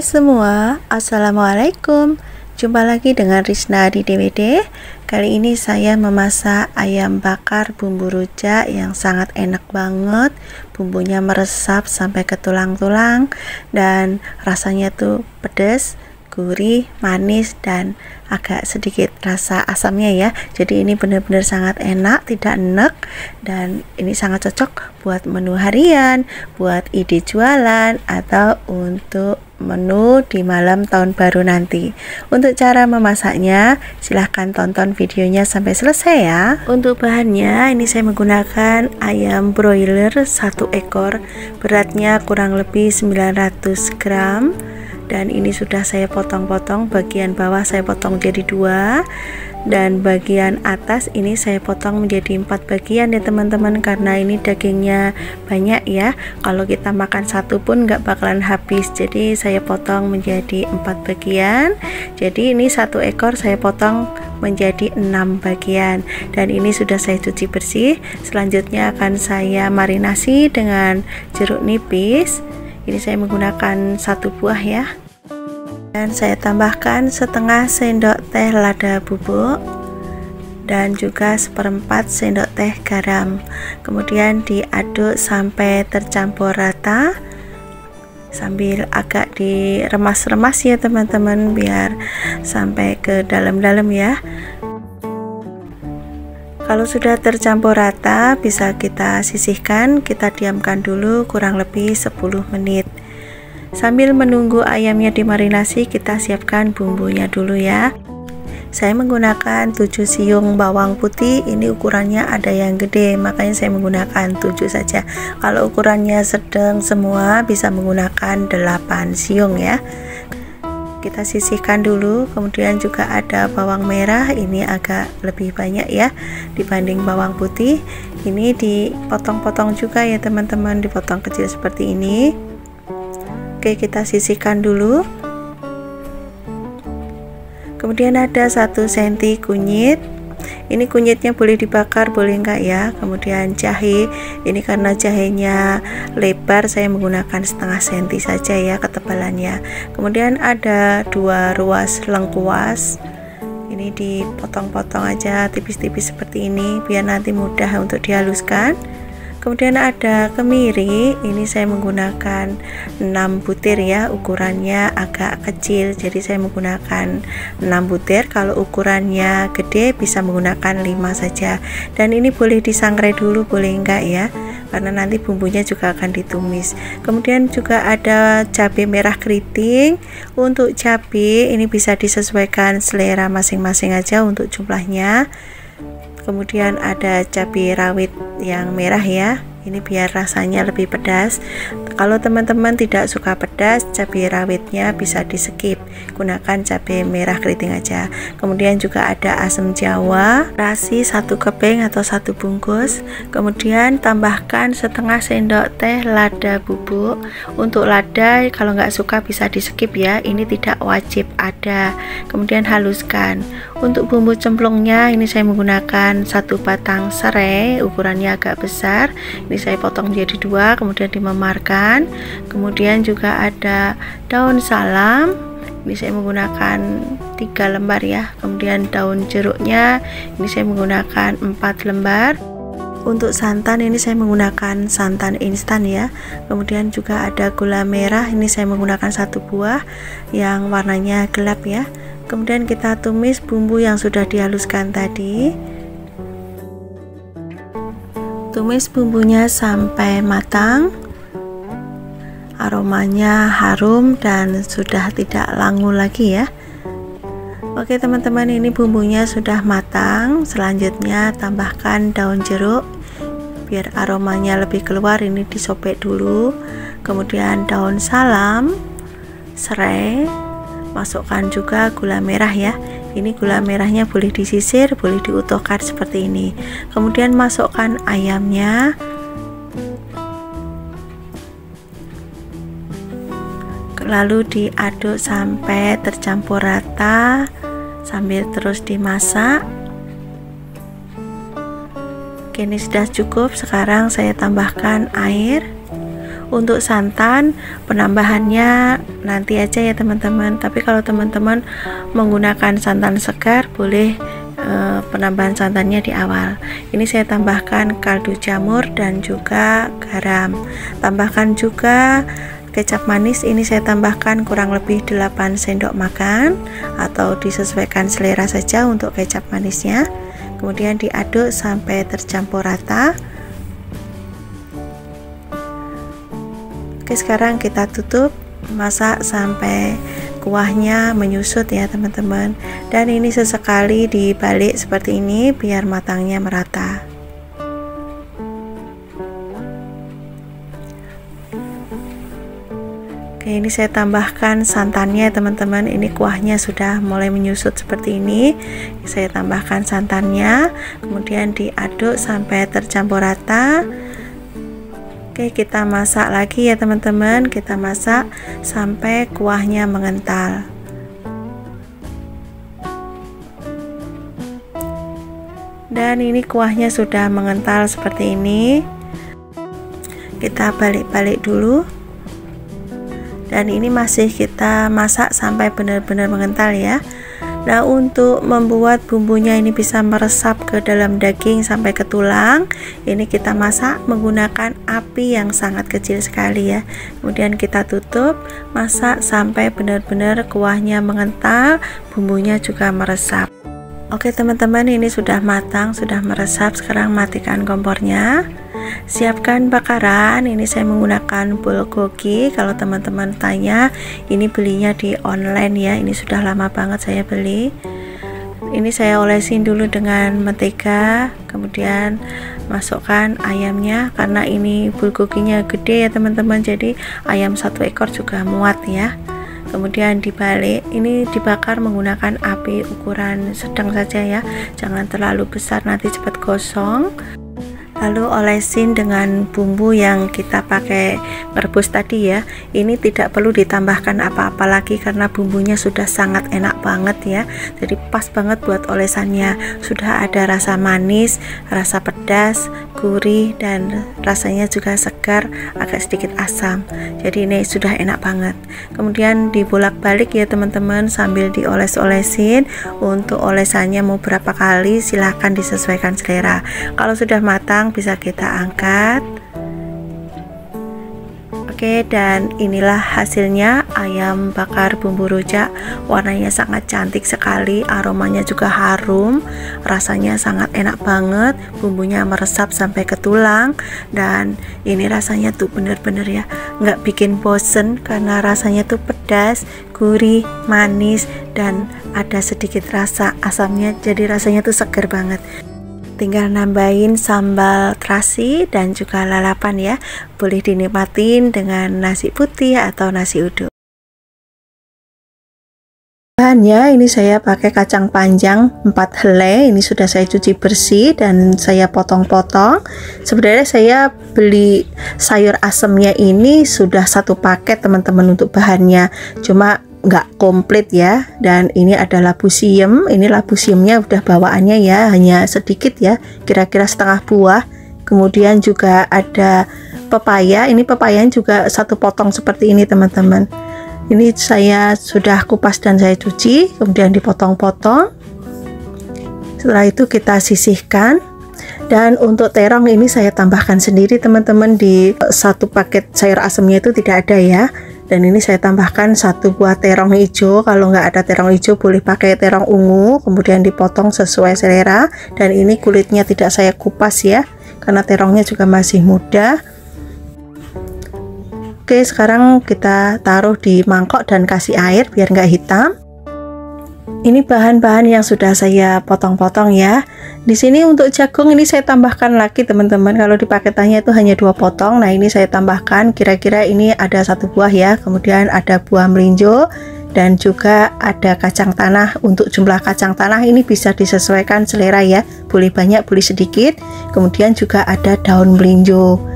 Hai semua, Assalamualaikum. Jumpa lagi dengan Rizna di DWD. Kali ini saya memasak ayam bakar bumbu rujak yang sangat enak banget. Bumbunya meresap sampai ke tulang-tulang dan rasanya tuh pedas, gurih, manis, dan agak sedikit rasa asamnya ya. Jadi ini benar-benar sangat enak, tidak enek, dan ini sangat cocok buat menu harian, buat ide jualan, atau untuk menu di malam tahun baru nanti. Untuk cara memasaknya, silahkan tonton videonya sampai selesai ya. Untuk bahannya, ini saya menggunakan ayam broiler 1 ekor, beratnya kurang lebih 900 gram. Dan ini sudah saya potong-potong, bagian bawah saya potong jadi 2 dan bagian atas ini saya potong menjadi 4 bagian ya teman-teman, karena ini dagingnya banyak ya, kalau kita makan satu pun nggak bakalan habis, jadi saya potong menjadi 4 bagian. Jadi ini 1 ekor saya potong menjadi 6 bagian dan ini sudah saya cuci bersih. Selanjutnya akan saya marinasi dengan jeruk nipis. Ini saya menggunakan 1 buah ya, dan saya tambahkan setengah sendok teh lada bubuk dan juga 1/4 sendok teh garam. Kemudian diaduk sampai tercampur rata sambil agak diremas-remas ya teman-teman, biar sampai ke dalam-dalam ya. Kalau sudah tercampur rata, bisa kita sisihkan, kita diamkan dulu kurang lebih 10 menit. Sambil menunggu ayamnya dimarinasi, kita siapkan bumbunya dulu ya. Saya menggunakan 7 siung bawang putih, ini ukurannya ada yang gede, makanya saya menggunakan 7 saja. Kalau ukurannya sedang semua, bisa menggunakan 8 siung ya. Kita sisihkan dulu. Kemudian juga ada bawang merah, ini agak lebih banyak ya dibanding bawang putih. Ini dipotong-potong juga ya teman-teman, dipotong kecil seperti ini. Oke, kita sisihkan dulu. Kemudian ada 1 cm kunyit. Ini kunyitnya boleh dibakar, boleh enggak ya. Kemudian jahe, ini karena jahenya lebar, saya menggunakan setengah senti saja ya ketebalannya. Kemudian ada 2 ruas lengkuas, ini dipotong-potong aja tipis-tipis seperti ini biar nanti mudah untuk dihaluskan. Kemudian ada kemiri, ini saya menggunakan 6 butir ya, ukurannya agak kecil, jadi saya menggunakan 6 butir. Kalau ukurannya gede bisa menggunakan 5 saja. Dan ini boleh disangrai dulu, boleh enggak ya, karena nanti bumbunya juga akan ditumis. Kemudian juga ada cabai merah keriting. Untuk cabai ini bisa disesuaikan selera masing-masing aja untuk jumlahnya. Kemudian ada cabai rawit yang merah ya, ini biar rasanya lebih pedas. Kalau teman-teman tidak suka pedas, cabai rawitnya bisa di skip, gunakan cabai merah keriting aja. Kemudian juga ada asam jawa, terasi 1 keping atau 1 bungkus. Kemudian tambahkan setengah sendok teh lada bubuk. Untuk lada kalau nggak suka bisa di skip ya, ini tidak wajib ada. Kemudian haluskan. Untuk bumbu cemplungnya, ini saya menggunakan 1 batang serai, ukurannya agak besar. Ini saya potong jadi 2, kemudian dimemarkan. Kemudian juga ada daun salam, ini saya menggunakan 3 lembar ya. Kemudian daun jeruknya, ini saya menggunakan 4 lembar. Untuk santan ini saya menggunakan santan instan ya. Kemudian juga ada gula merah, ini saya menggunakan 1 buah yang warnanya gelap ya. Kemudian kita tumis bumbu yang sudah dihaluskan tadi. Tumis bumbunya sampai matang, aromanya harum dan sudah tidak langu lagi ya. Oke teman-teman, ini bumbunya sudah matang. Selanjutnya tambahkan daun jeruk biar aromanya lebih keluar, ini disobek dulu. Kemudian daun salam, serai, masukkan juga gula merah ya. Ini gula merahnya boleh disisir, boleh diutuhkan seperti ini. Kemudian masukkan ayamnya. Lalu diaduk sampai tercampur rata sambil terus dimasak. Oke, ini sudah cukup. Sekarang saya tambahkan air. Untuk santan penambahannya nanti aja ya teman-teman, tapi kalau teman-teman menggunakan santan segar boleh penambahan santannya di awal. Ini saya tambahkan kaldu jamur dan juga garam. Tambahkan juga kecap manis, ini saya tambahkan kurang lebih 8 sendok makan atau disesuaikan selera saja untuk kecap manisnya. Kemudian diaduk sampai tercampur rata. Oke, sekarang kita tutup, masak sampai kuahnya menyusut ya teman-teman, dan ini sesekali dibalik seperti ini biar matangnya merata. Oke, ini saya tambahkan santannya teman-teman. Ini kuahnya sudah mulai menyusut seperti ini, saya tambahkan santannya, kemudian diaduk sampai tercampur rata. Oke, kita masak lagi ya teman-teman, kita masak sampai kuahnya mengental. Dan ini kuahnya sudah mengental seperti ini. Kita balik-balik dulu. Dan ini masih kita masak sampai benar-benar mengental ya. Nah, untuk membuat bumbunya ini bisa meresap ke dalam daging sampai ke tulang, ini kita masak menggunakan api yang sangat kecil sekali ya. Kemudian kita tutup, masak sampai benar-benar kuahnya mengental, bumbunya juga meresap. Oke teman-teman, ini sudah matang, sudah meresap. Sekarang matikan kompornya. Siapkan bakaran. Ini saya menggunakan bulgogi. Kalau teman-teman tanya, ini belinya di online ya. Ini sudah lama banget saya beli. Ini saya olesin dulu dengan mentega, kemudian masukkan ayamnya. Karena ini bulgoginya gede ya teman-teman, jadi ayam 1 ekor juga muat ya. Kemudian dibalik, ini dibakar menggunakan api ukuran sedang saja ya, jangan terlalu besar nanti cepat gosong. Lalu olesin dengan bumbu yang kita pakai merebus tadi ya. Ini tidak perlu ditambahkan apa-apa lagi karena bumbunya sudah sangat enak banget ya. Jadi pas banget buat olesannya. Sudah ada rasa manis, rasa pedas, gurih, dan rasanya juga segar, agak sedikit asam. Jadi ini sudah enak banget. Kemudian dibolak-balik ya teman-teman sambil dioles-olesin. Untuk olesannya mau berapa kali silahkan disesuaikan selera. Kalau sudah matang bisa kita angkat. Oke, dan inilah hasilnya ayam bakar bumbu rujak. Warnanya sangat cantik sekali, aromanya juga harum, rasanya sangat enak banget, bumbunya meresap sampai ke tulang, dan ini rasanya tuh bener-bener ya nggak bikin bosen karena rasanya tuh pedas, gurih, manis, dan ada sedikit rasa asamnya, jadi rasanya tuh seger banget. Tinggal nambahin sambal terasi dan juga lalapan ya. Boleh dinikmatin dengan nasi putih atau nasi uduk. Bahannya ini saya pakai kacang panjang 4 helai. Ini sudah saya cuci bersih dan saya potong-potong. Sebenarnya saya beli sayur asemnya ini sudah 1 paket teman-teman untuk bahannya. Cuma nggak komplit ya. Dan ini ada labu siam. Ini labu siamnya udah bawaannya ya, hanya sedikit ya, kira-kira setengah buah. Kemudian juga ada pepaya. Ini pepayanya juga 1 potong seperti ini teman-teman. Ini saya sudah kupas dan saya cuci, kemudian dipotong-potong. Setelah itu kita sisihkan. Dan untuk terong ini saya tambahkan sendiri teman-teman, di 1 paket sayur asemnya itu tidak ada ya. Dan ini saya tambahkan 1 buah terong hijau. Kalau nggak ada terong hijau boleh pakai terong ungu, kemudian dipotong sesuai selera. Dan ini kulitnya tidak saya kupas ya, karena terongnya juga masih muda. Oke, sekarang kita taruh di mangkok dan kasih air biar nggak hitam. Ini bahan-bahan yang sudah saya potong-potong ya. Di sini untuk jagung ini saya tambahkan lagi teman-teman. Kalau di paketannya itu hanya 2 potong. Nah, ini saya tambahkan kira-kira ini ada 1 buah ya. Kemudian ada buah melinjo dan juga ada kacang tanah. Untuk jumlah kacang tanah ini bisa disesuaikan selera ya. Boleh banyak, boleh sedikit. Kemudian juga ada daun melinjo.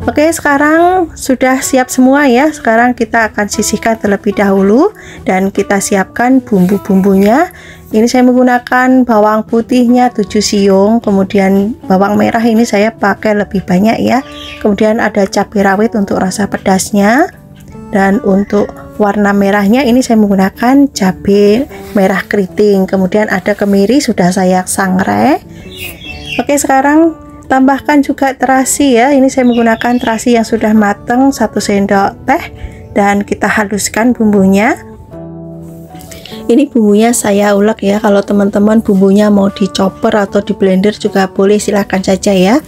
Oke, sekarang sudah siap semua ya. Sekarang kita akan sisihkan terlebih dahulu dan kita siapkan bumbu-bumbunya. Ini saya menggunakan bawang putihnya 7 siung, kemudian bawang merah ini saya pakai lebih banyak ya. Kemudian ada cabai rawit untuk rasa pedasnya, dan untuk warna merahnya ini saya menggunakan cabai merah keriting. Kemudian ada kemiri sudah saya sangrai. Oke, sekarang tambahkan juga terasi ya. Ini saya menggunakan terasi yang sudah matang 1 sendok teh, dan kita haluskan bumbunya. Ini bumbunya saya ulek ya. Kalau teman-teman bumbunya mau dicoper atau di blender juga boleh, silahkan saja ya.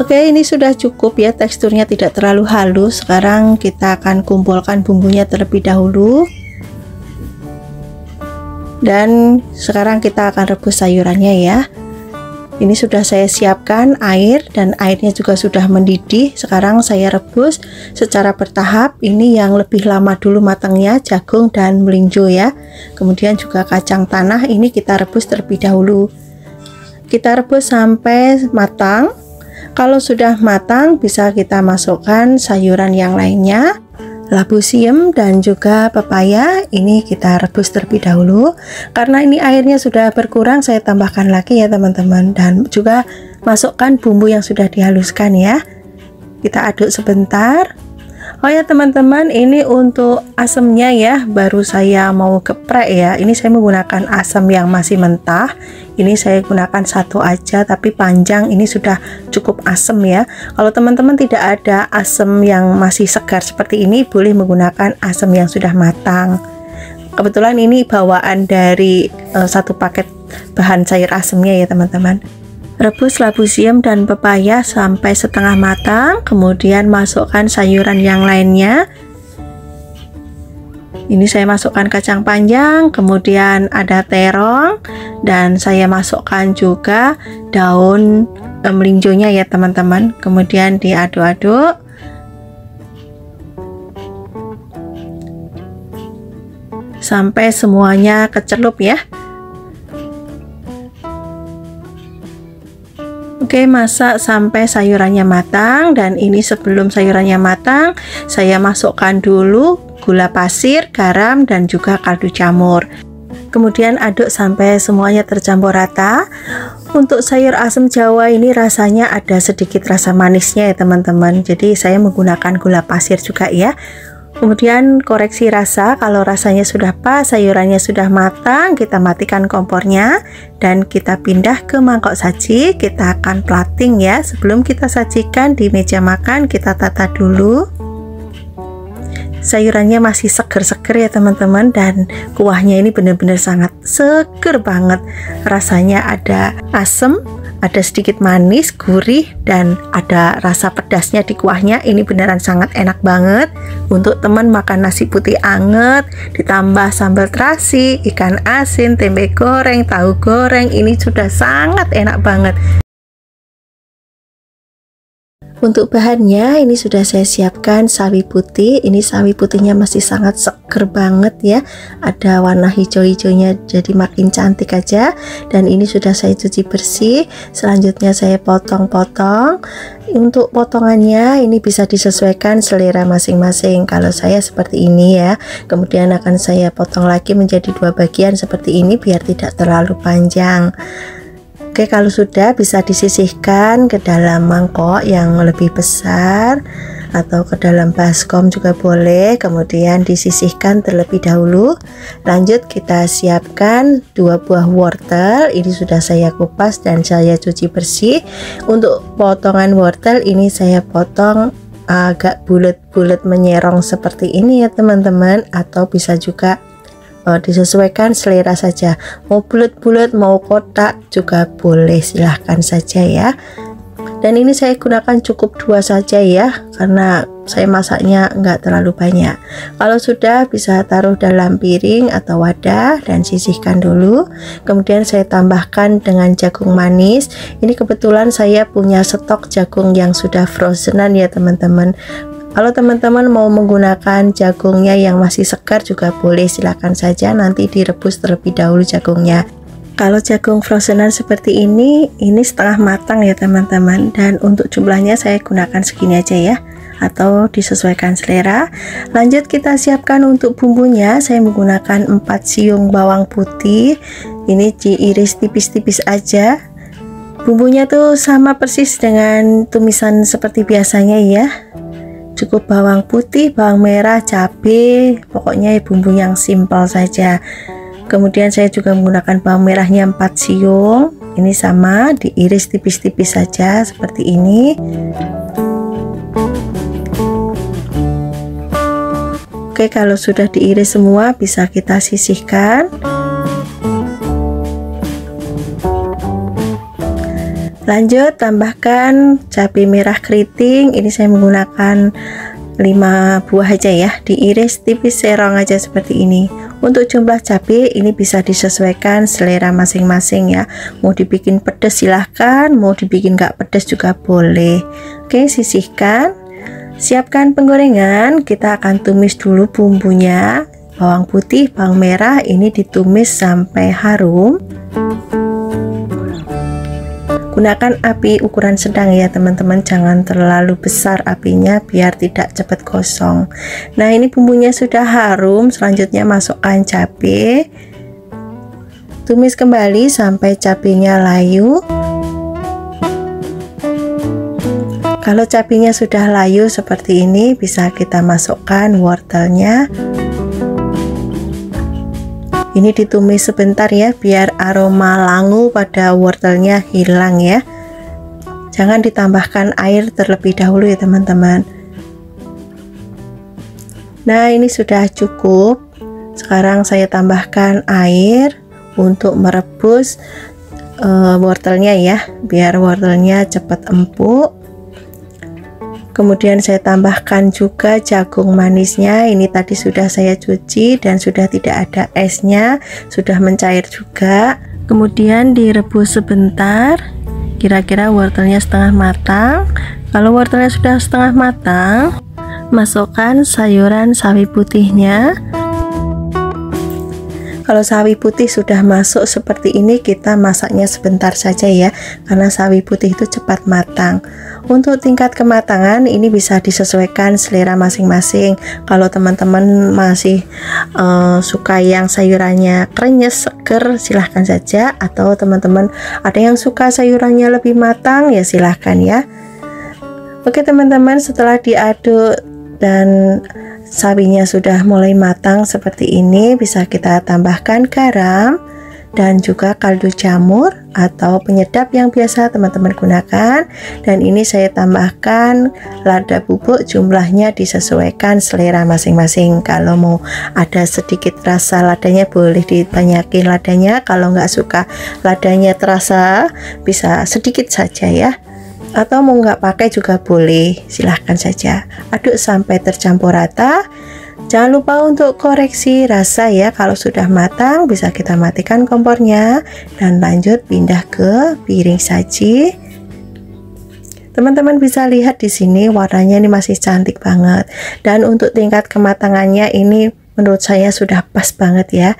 Oke, ini sudah cukup ya, teksturnya tidak terlalu halus. Sekarang kita akan kumpulkan bumbunya terlebih dahulu, dan sekarang kita akan rebus sayurannya ya. Ini sudah saya siapkan air, dan airnya juga sudah mendidih. Sekarang saya rebus secara bertahap. Ini yang lebih lama dulu matangnya, jagung dan melinjo ya. Kemudian juga kacang tanah, ini kita rebus terlebih dahulu. Kita rebus sampai matang. Kalau sudah matang, bisa kita masukkan sayuran yang lainnya, labu siam dan juga pepaya. Ini kita rebus terlebih dahulu. Karena ini airnya sudah berkurang, saya tambahkan lagi ya teman-teman, dan juga masukkan bumbu yang sudah dihaluskan ya. Kita aduk sebentar. Oh ya teman-teman, ini untuk asamnya ya, baru saya mau geprek ya. Ini saya menggunakan asam yang masih mentah. Ini saya gunakan satu aja, tapi panjang. Ini sudah cukup asam ya. Kalau teman-teman tidak ada asam yang masih segar seperti ini, boleh menggunakan asam yang sudah matang. Kebetulan ini bawaan dari satu paket bahan sayur asamnya ya teman-teman. Rebus labu siam dan pepaya sampai setengah matang, kemudian masukkan sayuran yang lainnya. Ini saya masukkan kacang panjang, kemudian ada terong, dan saya masukkan juga daun melinjonya ya teman-teman. Kemudian diaduk-aduk. Sampai semuanya kecelup ya. Oke, masak sampai sayurannya matang. Dan ini sebelum sayurannya matang, saya masukkan dulu gula pasir, garam, dan juga kaldu jamur. Kemudian aduk sampai semuanya tercampur rata. Untuk sayur asam Jawa ini rasanya ada sedikit rasa manisnya ya teman-teman. Jadi saya menggunakan gula pasir juga ya. Kemudian koreksi rasa, kalau rasanya sudah pas, sayurannya sudah matang, kita matikan kompornya dan kita pindah ke mangkok saji. Kita akan plating ya. Sebelum kita sajikan di meja makan, kita tata dulu. Sayurannya masih seger-seger ya teman-teman, dan kuahnya ini benar-benar sangat seger banget. Rasanya ada asam, ada sedikit manis, gurih, dan ada rasa pedasnya di kuahnya. Ini beneran sangat enak banget untuk teman makan nasi putih anget, ditambah sambal terasi, ikan asin, tempe goreng, tahu goreng. Ini sudah sangat enak banget. Untuk bahannya ini sudah saya siapkan sawi putih. Ini sawi putihnya masih sangat seger banget ya, ada warna hijau-hijaunya, jadi makin cantik aja. Dan ini sudah saya cuci bersih. Selanjutnya saya potong-potong. Untuk potongannya ini bisa disesuaikan selera masing-masing. Kalau saya seperti ini ya, kemudian akan saya potong lagi menjadi 2 bagian seperti ini biar tidak terlalu panjang. Oke, kalau sudah bisa disisihkan ke dalam mangkok yang lebih besar atau ke dalam baskom juga boleh. Kemudian disisihkan terlebih dahulu. Lanjut kita siapkan 2 buah wortel. Ini sudah saya kupas dan saya cuci bersih. Untuk potongan wortel ini saya potong agak bulat-bulat menyerong seperti ini ya teman-teman, atau bisa juga disesuaikan selera saja, mau bulat-bulat mau kotak juga boleh, silahkan saja ya. Dan ini saya gunakan cukup 2 saja ya, karena saya masaknya enggak terlalu banyak. Kalau sudah bisa taruh dalam piring atau wadah dan sisihkan dulu. Kemudian saya tambahkan dengan jagung manis. Ini kebetulan saya punya stok jagung yang sudah frozenan ya teman-teman. Kalau teman-teman mau menggunakan jagungnya yang masih segar juga boleh, silakan saja, nanti direbus terlebih dahulu jagungnya. Kalau jagung frozenan seperti ini setengah matang ya teman-teman, dan untuk jumlahnya saya gunakan segini aja ya. atau disesuaikan selera. Lanjut kita siapkan untuk bumbunya. Saya menggunakan 4 siung bawang putih, ini diiris tipis-tipis aja. Bumbunya tuh sama persis dengan tumisan seperti biasanya ya, cukup bawang putih, bawang merah, cabai, pokoknya bumbu yang simpel saja. Kemudian saya juga menggunakan bawang merahnya 4 siung, ini sama diiris tipis-tipis saja seperti ini. Oke, kalau sudah diiris semua bisa kita sisihkan. Lanjut tambahkan cabai merah keriting, ini saya menggunakan 5 buah aja ya, diiris tipis serong aja seperti ini. Untuk jumlah cabai ini bisa disesuaikan selera masing-masing ya, mau dibikin pedas silahkan, mau dibikin gak pedas juga boleh. Oke, sisihkan. Siapkan penggorengan, kita akan tumis dulu bumbunya. Bawang putih, bawang merah ini ditumis sampai harum. Gunakan api ukuran sedang ya teman-teman, jangan terlalu besar apinya biar tidak cepat gosong. Nah, ini bumbunya sudah harum, selanjutnya masukkan cabai. Tumis kembali sampai cabenya layu. Kalau cabenya sudah layu seperti ini, bisa kita masukkan wortelnya. Ini ditumis sebentar ya, biar aroma langu pada wortelnya hilang ya. Jangan ditambahkan air terlebih dahulu ya teman-teman. Nah, ini sudah cukup. Sekarang saya tambahkan air untuk merebus wortelnya ya, biar wortelnya cepat empuk. Kemudian saya tambahkan juga jagung manisnya, ini tadi sudah saya cuci dan sudah tidak ada esnya, sudah mencair juga. Kemudian direbus sebentar, kira-kira wortelnya setengah matang. Kalau wortelnya sudah setengah matang, masukkan sayuran sawi putihnya. Kalau sawi putih sudah masuk seperti ini, kita masaknya sebentar saja ya, karena sawi putih itu cepat matang. Untuk tingkat kematangan ini bisa disesuaikan selera masing-masing. Kalau teman-teman masih suka yang sayurannya krenyes, seger, silahkan saja. Atau teman-teman ada yang suka sayurannya lebih matang, ya silahkan ya. Oke teman-teman, setelah diaduk dan sawinya sudah mulai matang seperti ini, bisa kita tambahkan garam dan juga kaldu jamur atau penyedap yang biasa teman-teman gunakan. Dan ini saya tambahkan lada bubuk, jumlahnya disesuaikan selera masing-masing. Kalau mau ada sedikit rasa ladanya boleh dibanyakin ladanya, kalau nggak suka ladanya terasa bisa sedikit saja ya, atau mau nggak pakai juga boleh, silahkan saja. Aduk sampai tercampur rata. Jangan lupa untuk koreksi rasa ya, kalau sudah matang bisa kita matikan kompornya dan lanjut pindah ke piring saji. Teman-teman bisa lihat di sini warnanya ini masih cantik banget, dan untuk tingkat kematangannya ini menurut saya sudah pas banget ya,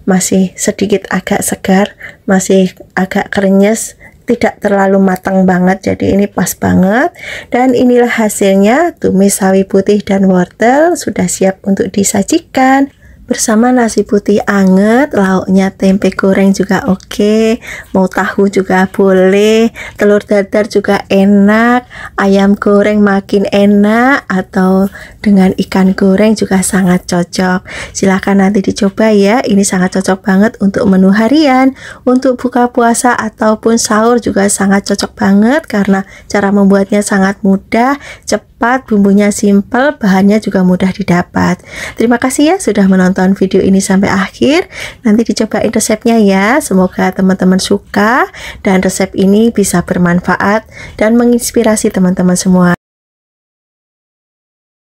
masih sedikit agak segar, masih agak krenyes, tidak terlalu matang banget, jadi ini pas banget. Dan inilah hasilnya, tumis sawi putih dan wortel sudah siap untuk disajikan bersama nasi putih anget, lauknya tempe goreng juga oke, mau tahu juga boleh, telur dadar juga enak, ayam goreng makin enak, atau dengan ikan goreng juga sangat cocok. Silahkan nanti dicoba ya, ini sangat cocok banget untuk menu harian, untuk buka puasa ataupun sahur juga sangat cocok banget karena cara membuatnya sangat mudah, cepat, bumbunya simple, bahannya juga mudah didapat. Terima kasih ya sudah menonton video ini sampai akhir. Nanti dicobain resepnya ya, semoga teman-teman suka dan resep ini bisa bermanfaat dan menginspirasi teman-teman semua.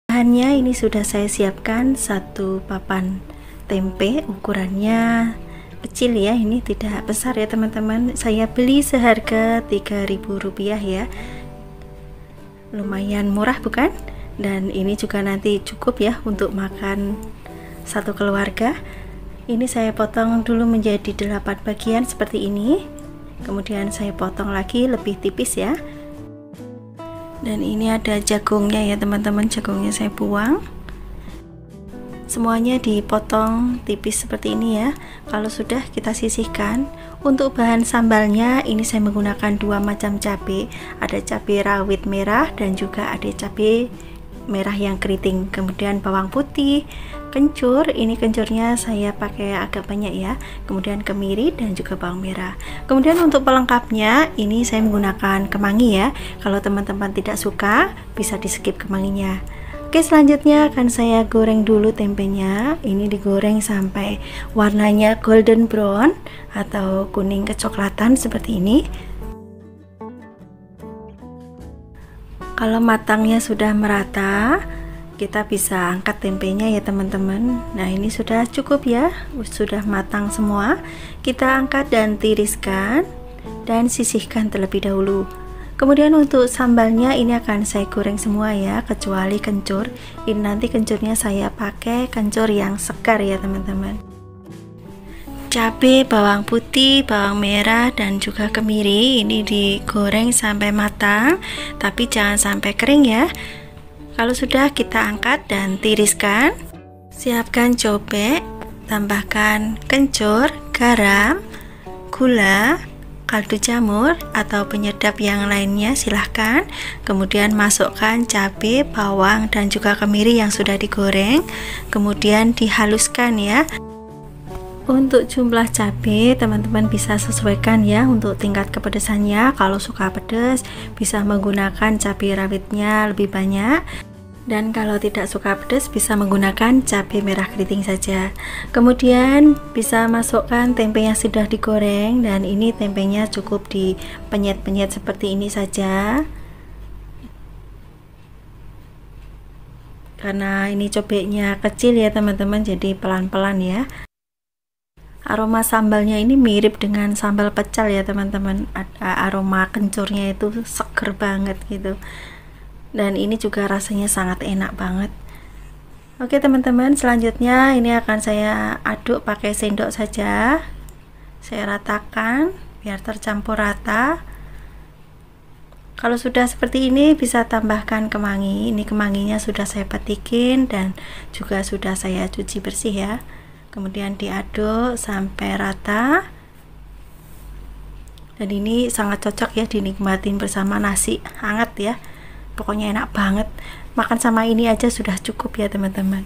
Bahannya ini sudah saya siapkan, 1 papan tempe, ukurannya kecil ya, ini tidak besar ya teman-teman. Saya beli seharga Rp3.000 ya, lumayan murah bukan? Dan ini juga nanti cukup ya untuk makan satu keluarga. Ini saya potong dulu menjadi 8 bagian seperti ini, kemudian saya potong lagi lebih tipis ya. Dan ini ada jagungnya ya teman-teman, jagungnya saya buang. Semuanya dipotong tipis seperti ini ya. Kalau sudah, kita sisihkan. Untuk bahan sambalnya ini saya menggunakan 2 macam cabai. Ada cabai rawit merah dan juga ada cabai merah yang keriting. Kemudian bawang putih, kencur, ini kencurnya saya pakai agak banyak ya. Kemudian kemiri dan juga bawang merah. Kemudian untuk pelengkapnya ini saya menggunakan kemangi ya. Kalau teman-teman tidak suka bisa di skip kemanginya. Oke, selanjutnya akan saya goreng dulu tempenya. Ini digoreng sampai warnanya golden brown atau kuning kecoklatan seperti ini. Kalau matangnya sudah merata, kita bisa angkat tempenya ya teman-teman. Nah, ini sudah cukup ya, sudah matang semua. Kita angkat dan tiriskan dan sisihkan terlebih dahulu. Kemudian untuk sambalnya ini akan saya goreng semua ya, kecuali kencur. Ini nanti kencurnya saya pakai kencur yang segar ya teman-teman. Cabai, bawang putih, bawang merah dan juga kemiri ini digoreng sampai matang, tapi jangan sampai kering ya. Kalau sudah, kita angkat dan tiriskan. Siapkan cobek, tambahkan kencur, garam, gula, kaldu jamur atau penyedap yang lainnya silahkan. Kemudian masukkan cabai, bawang dan juga kemiri yang sudah digoreng. Kemudian dihaluskan ya. Untuk jumlah cabai teman-teman bisa sesuaikan ya untuk tingkat kepedesannya. Kalau suka pedas bisa menggunakan cabai rawitnya lebih banyak. Dan kalau tidak suka pedas bisa menggunakan cabai merah keriting saja. Kemudian bisa masukkan tempe yang sudah digoreng, dan ini tempenya cukup dipenyet-penyet seperti ini saja. Karena ini cobeknya kecil ya teman-teman, jadi pelan-pelan ya. Aroma sambalnya ini mirip dengan sambal pecel ya teman-teman. Aroma kencurnya itu seger banget gitu. Dan ini juga rasanya sangat enak banget. Oke teman-teman, selanjutnya ini akan saya aduk pakai sendok saja. Saya ratakan biar tercampur rata. Kalau sudah seperti ini bisa tambahkan kemangi. Ini kemanginya sudah saya petikin dan juga sudah saya cuci bersih ya. Kemudian diaduk sampai rata. Dan ini sangat cocok ya dinikmatin bersama nasi hangat ya. Pokoknya enak banget, makan sama ini aja sudah cukup ya teman-teman.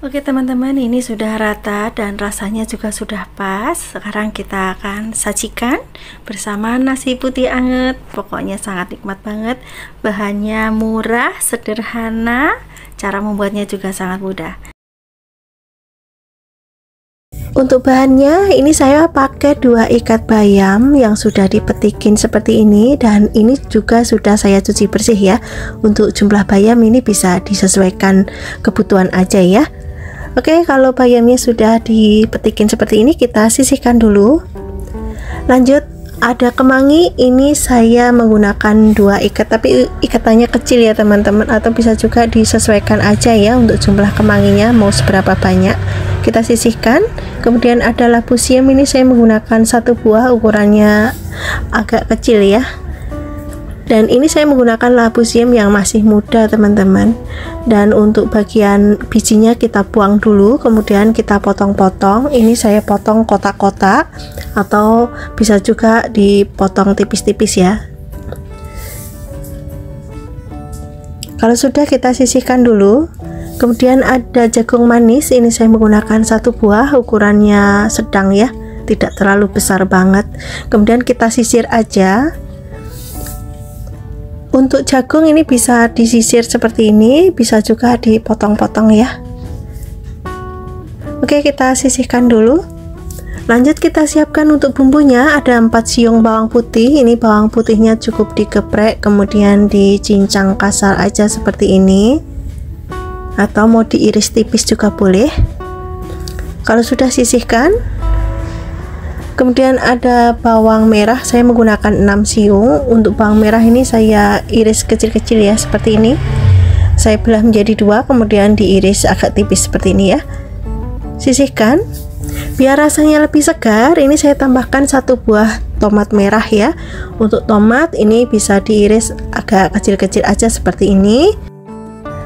Oke teman-teman, ini sudah rata dan rasanya juga sudah pas. Sekarang kita akan sajikan bersama nasi putih anget. Pokoknya sangat nikmat banget. Bahannya murah, sederhana, cara membuatnya juga sangat mudah. Untuk bahannya ini saya pakai 2 ikat bayam yang sudah dipetikin seperti ini, dan ini juga sudah saya cuci bersih ya. Untuk jumlah bayam ini bisa disesuaikan kebutuhan aja ya. Oke, kalau bayamnya sudah dipetikin seperti ini kita sisihkan dulu. Lanjut, ada kemangi, ini saya menggunakan 2 ikat, tapi ikatannya kecil ya teman-teman, atau bisa juga disesuaikan aja ya untuk jumlah kemanginya mau seberapa banyak. Kita sisihkan. Kemudian ada labu siam, ini saya menggunakan 1 buah, ukurannya agak kecil ya. Dan ini saya menggunakan labu siam yang masih muda teman-teman. Dan untuk bagian bijinya kita buang dulu, kemudian kita potong-potong. Ini saya potong kotak-kotak atau bisa juga dipotong tipis-tipis ya. Kalau sudah, kita sisihkan dulu. Kemudian ada jagung manis, ini saya menggunakan 1 buah, ukurannya sedang ya, tidak terlalu besar banget. Kemudian kita sisir aja. Untuk jagung ini bisa disisir seperti ini, bisa juga dipotong-potong ya. Oke, kita sisihkan dulu. Lanjut kita siapkan untuk bumbunya. Ada 4 siung bawang putih. Ini bawang putihnya cukup digeprek, kemudian dicincang kasar aja seperti ini, atau mau diiris tipis juga boleh. Kalau sudah sisihkan, kemudian ada bawang merah, saya menggunakan 6 siung. Untuk bawang merah ini saya iris kecil-kecil ya, seperti ini. Saya belah menjadi 2, kemudian diiris agak tipis seperti ini ya. Sisihkan. Biar rasanya lebih segar, ini saya tambahkan 1 buah tomat merah ya. Untuk tomat ini bisa diiris agak kecil-kecil aja seperti ini.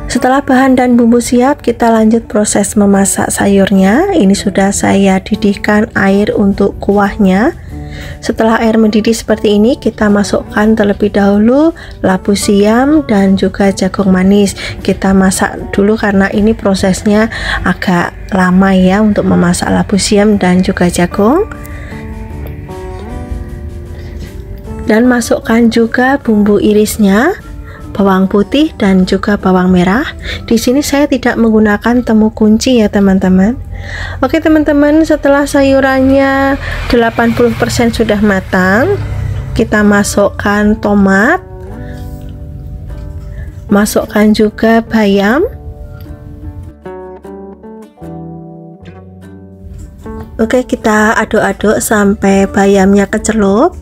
Setelah bahan dan bumbu siap, kita lanjut proses memasak sayurnya. Ini sudah saya didihkan air untuk kuahnya. Setelah air mendidih seperti ini, kita masukkan terlebih dahulu labu siam dan juga jagung manis. Kita masak dulu karena ini prosesnya agak lama ya untuk memasak labu siam dan juga jagung. Dan masukkan juga bumbu irisnya, bawang putih dan juga bawang merah. Di sini saya tidak menggunakan temu kunci ya teman-teman. Oke teman-teman, setelah sayurannya 80% sudah matang, kita masukkan tomat, masukkan juga bayam. Oke, kita aduk-aduk sampai bayamnya kecelup.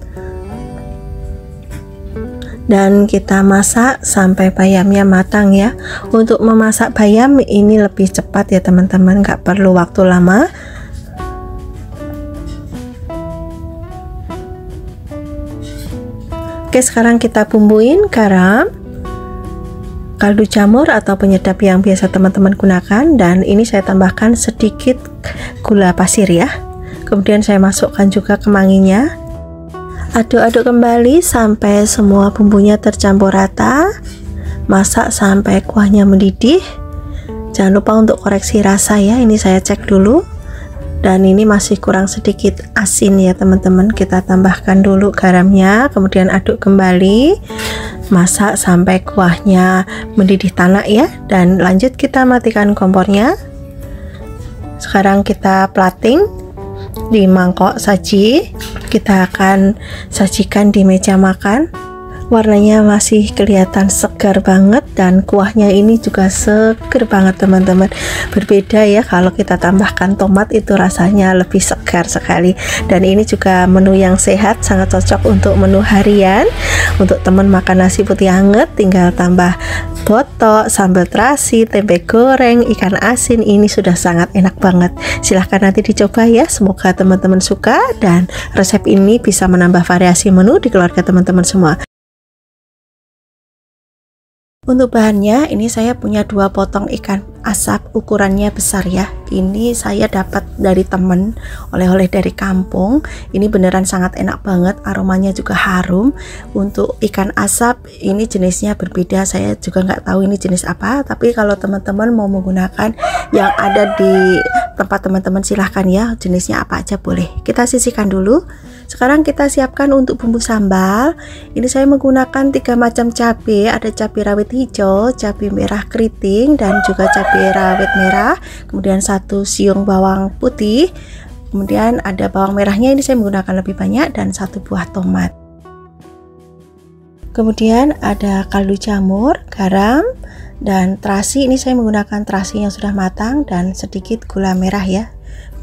Dan kita masak sampai bayamnya matang ya. Untuk memasak bayam ini lebih cepat ya teman-teman, nggak perlu waktu lama. Oke, sekarang kita bumbuin garam, kaldu jamur atau penyedap yang biasa teman-teman gunakan, dan ini saya tambahkan sedikit gula pasir ya. Kemudian saya masukkan juga kemanginya. Aduk-aduk kembali sampai semua bumbunya tercampur rata. Masak sampai kuahnya mendidih. Jangan lupa untuk koreksi rasa ya, ini saya cek dulu. Dan ini masih kurang sedikit asin ya teman-teman. Kita tambahkan dulu garamnya, kemudian aduk kembali. Masak sampai kuahnya mendidih tanak ya. Dan lanjut kita matikan kompornya. Sekarang kita plating di mangkok saji. Kita akan sajikan di meja makan. Warnanya masih kelihatan segar banget dan kuahnya ini juga segar banget teman-teman. Berbeda ya kalau kita tambahkan tomat, itu rasanya lebih segar sekali. Dan ini juga menu yang sehat, sangat cocok untuk menu harian. Untuk teman makan nasi putih hangat, tinggal tambah botok, sambal terasi, tempe goreng, ikan asin, ini sudah sangat enak banget. Silahkan nanti dicoba ya, semoga teman-teman suka dan resep ini bisa menambah variasi menu di keluarga teman-teman semua. Untuk bahannya, ini saya punya 2 potong ikan asap, ukurannya besar ya. Ini saya dapat dari temen, oleh-oleh dari kampung. Ini beneran sangat enak banget, aromanya juga harum. Untuk ikan asap ini jenisnya berbeda, saya juga nggak tahu ini jenis apa. Tapi kalau teman-teman mau menggunakan yang ada di tempat teman-teman, silahkan ya, jenisnya apa aja boleh. Kita sisihkan dulu. Sekarang kita siapkan untuk bumbu sambal. Ini saya menggunakan 3 macam cabai, ada cabai rawit hijau, cabai merah keriting, dan juga cabai rawit merah. Kemudian 1 siung bawang putih. Kemudian ada bawang merahnya, ini saya menggunakan lebih banyak, dan 1 buah tomat. Kemudian ada kaldu jamur, garam, dan terasi. Ini saya menggunakan terasi yang sudah matang dan sedikit gula merah ya.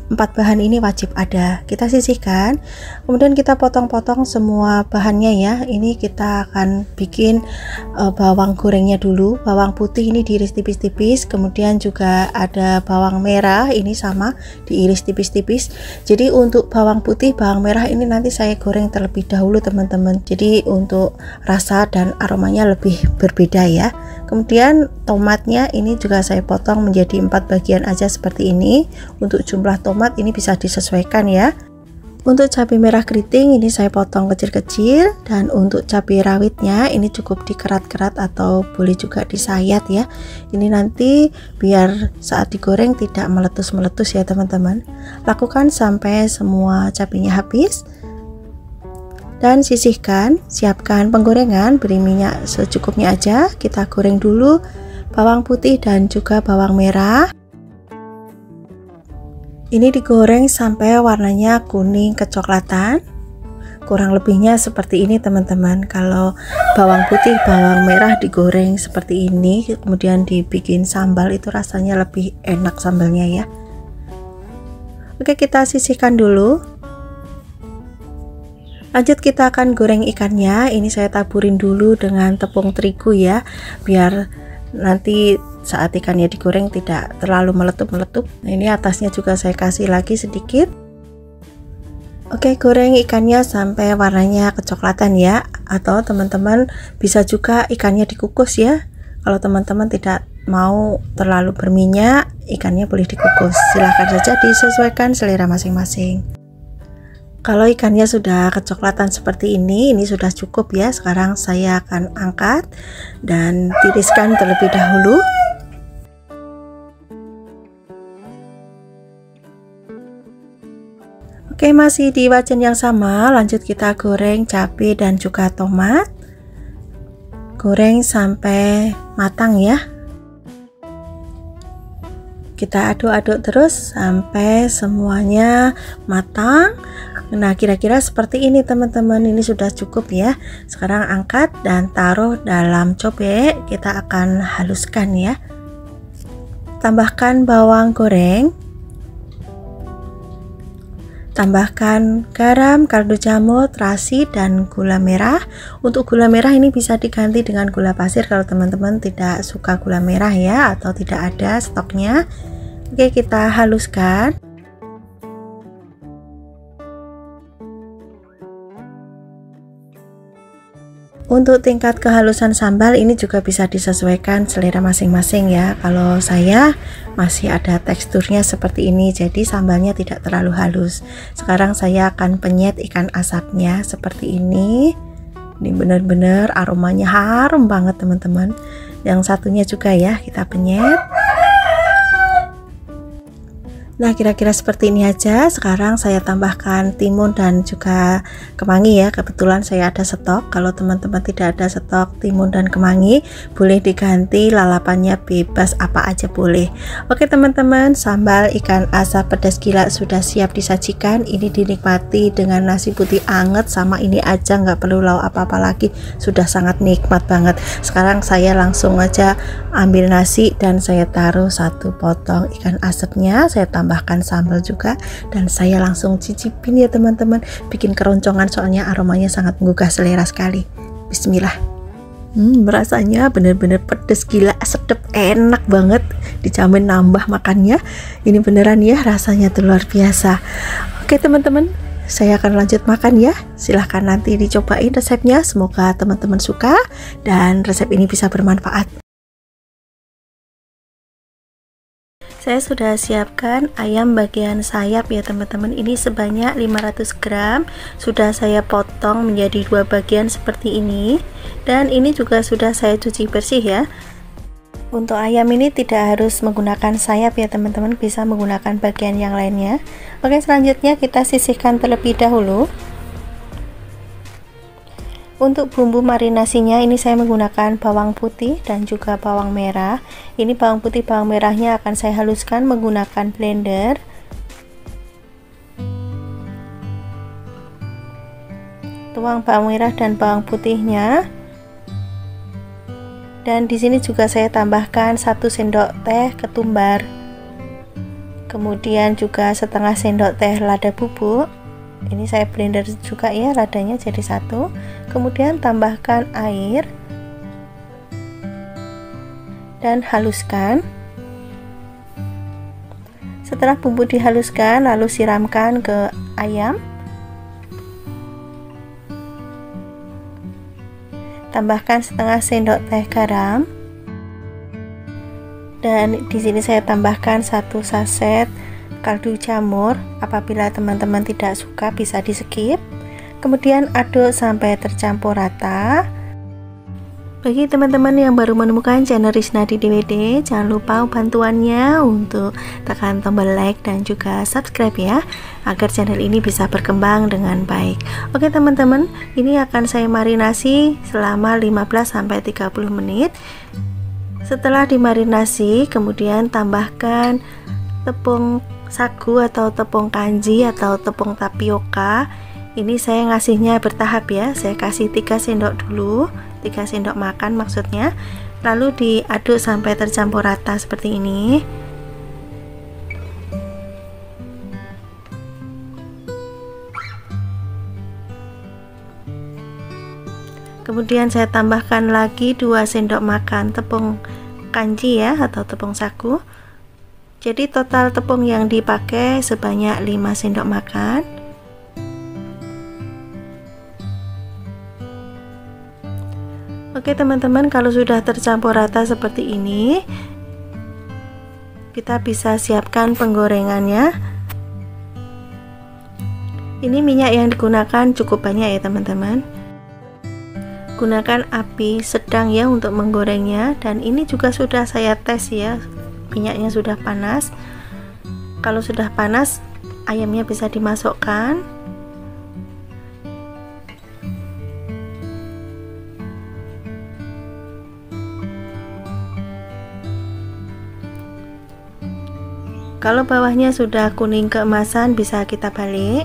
4 bahan ini wajib ada. Kita sisihkan, kemudian kita potong-potong semua bahannya ya. Ini kita akan bikin bawang gorengnya dulu. Bawang putih ini diiris tipis-tipis, kemudian juga ada bawang merah, ini sama diiris tipis-tipis. Jadi untuk bawang putih, bawang merah ini nanti saya goreng terlebih dahulu teman-teman. Jadi untuk rasa dan aromanya lebih berbeda ya. Kemudian tomatnya ini juga saya potong menjadi 4 bagian aja seperti ini. Untuk jumlah tomat ini bisa disesuaikan ya. Untuk cabai merah keriting ini saya potong kecil-kecil, dan untuk cabai rawitnya ini cukup dikerat-kerat atau boleh juga disayat ya. Ini nanti biar saat digoreng tidak meletus-meletus ya teman-teman. Lakukan sampai semua cabainya habis. Dan sisihkan, siapkan penggorengan, beri minyak secukupnya aja. Kita goreng dulu bawang putih dan juga bawang merah. Ini digoreng sampai warnanya kuning kecoklatan. Kurang lebihnya seperti ini teman-teman. Kalau bawang putih, bawang merah digoreng seperti ini, kemudian dibikin sambal, itu rasanya lebih enak sambalnya ya. Oke, kita sisihkan dulu. Lanjut kita akan goreng ikannya. Ini saya taburin dulu dengan tepung terigu ya, biar nanti saat ikannya digoreng tidak terlalu meletup-meletup. Nah, ini atasnya juga saya kasih lagi sedikit. Oke, goreng ikannya sampai warnanya kecoklatan ya, atau teman-teman bisa juga ikannya dikukus ya. Kalau teman-teman tidak mau terlalu berminyak, ikannya boleh dikukus. Silahkan saja, disesuaikan selera masing-masing. Kalau ikannya sudah kecoklatan seperti ini sudah cukup ya. Sekarang saya akan angkat dan tiriskan terlebih dahulu. Oke, masih di wajan yang sama, lanjut kita goreng cabai dan juga tomat. Goreng sampai matang ya. Kita aduk-aduk terus sampai semuanya matang. Nah, kira-kira seperti ini teman-teman, ini sudah cukup ya. Sekarang angkat dan taruh dalam cobek, kita akan haluskan ya. Tambahkan bawang goreng, tambahkan garam, kaldu jamur, terasi, dan gula merah. Untuk gula merah ini bisa diganti dengan gula pasir kalau teman-teman tidak suka gula merah ya, atau tidak ada stoknya. Oke, kita haluskan. Untuk tingkat kehalusan sambal ini juga bisa disesuaikan selera masing-masing ya. Kalau saya masih ada teksturnya seperti ini, jadi sambalnya tidak terlalu halus. Sekarang saya akan penyet ikan asapnya seperti ini. Ini benar-benar aromanya harum banget teman-teman. Yang satunya juga ya, kita penyet. Nah, kira-kira seperti ini aja. Sekarang saya tambahkan timun dan juga kemangi ya. Kebetulan saya ada stok. Kalau teman-teman tidak ada stok timun dan kemangi, boleh diganti, lalapannya bebas apa aja boleh. Oke teman-teman, sambal ikan asap pedas gila sudah siap disajikan. Ini dinikmati dengan nasi putih anget, sama ini aja, nggak perlu lauk apa-apa lagi. Sudah sangat nikmat banget. Sekarang saya langsung aja ambil nasi dan saya taruh satu potong ikan asapnya. Saya tambahkan sambal juga dan saya langsung cicipin ya teman-teman. Bikin keroncongan soalnya aromanya sangat menggugah selera sekali. Bismillah. Rasanya bener-bener pedes gila, sedep, enak banget. Dijamin nambah makannya. Ini beneran ya, rasanya tuh luar biasa. Oke teman-teman, saya akan lanjut makan ya. Silahkan nanti dicobain resepnya. Semoga teman-teman suka dan resep ini bisa bermanfaat. Saya sudah siapkan ayam bagian sayap ya teman-teman. Ini sebanyak 500 gram. Sudah saya potong menjadi dua bagian seperti ini. Dan ini juga sudah saya cuci bersih ya. Untuk ayam ini tidak harus menggunakan sayap ya teman-teman, bisa menggunakan bagian yang lainnya. Oke, selanjutnya kita sisihkan terlebih dahulu. Untuk bumbu marinasinya ini saya menggunakan bawang putih dan juga bawang merah. Ini bawang putih, bawang merahnya akan saya haluskan menggunakan blender. Tuang bawang merah dan bawang putihnya. Dan di sini juga saya tambahkan 1 sendok teh ketumbar. Kemudian juga setengah sendok teh lada bubuk. Ini saya blender juga ya, ladanya jadi 1. Kemudian tambahkan air dan haluskan. Setelah bumbu dihaluskan, lalu siramkan ke ayam. Tambahkan setengah sendok teh garam. Dan di sini saya tambahkan 1 saset kaldu jamur. Apabila teman-teman tidak suka bisa di skip. Kemudian aduk sampai tercampur rata. Bagi teman-teman yang baru menemukan channel Risnadi DWD, jangan lupa bantuannya untuk tekan tombol like dan juga subscribe ya, agar channel ini bisa berkembang dengan baik. Oke teman-teman, ini akan saya marinasi selama 15-30 menit. Setelah dimarinasi, kemudian tambahkan tepung sagu atau tepung kanji atau tepung tapioka. Ini saya ngasihnya bertahap ya. Saya kasih 3 sendok dulu, 3 sendok makan maksudnya. Lalu diaduk sampai tercampur rata seperti ini. Kemudian saya tambahkan lagi 2 sendok makan tepung kanji ya, atau tepung sagu. Jadi total tepung yang dipakai sebanyak 5 sendok makan. Oke teman-teman, kalau sudah tercampur rata seperti ini, kita bisa siapkan penggorengannya. Ini minyak yang digunakan cukup banyak ya teman-teman. Gunakan api sedang ya untuk menggorengnya, dan ini juga sudah saya tes ya, minyaknya sudah panas. Kalau sudah panas, ayamnya bisa dimasukkan. Kalau bawahnya sudah kuning keemasan, bisa kita balik.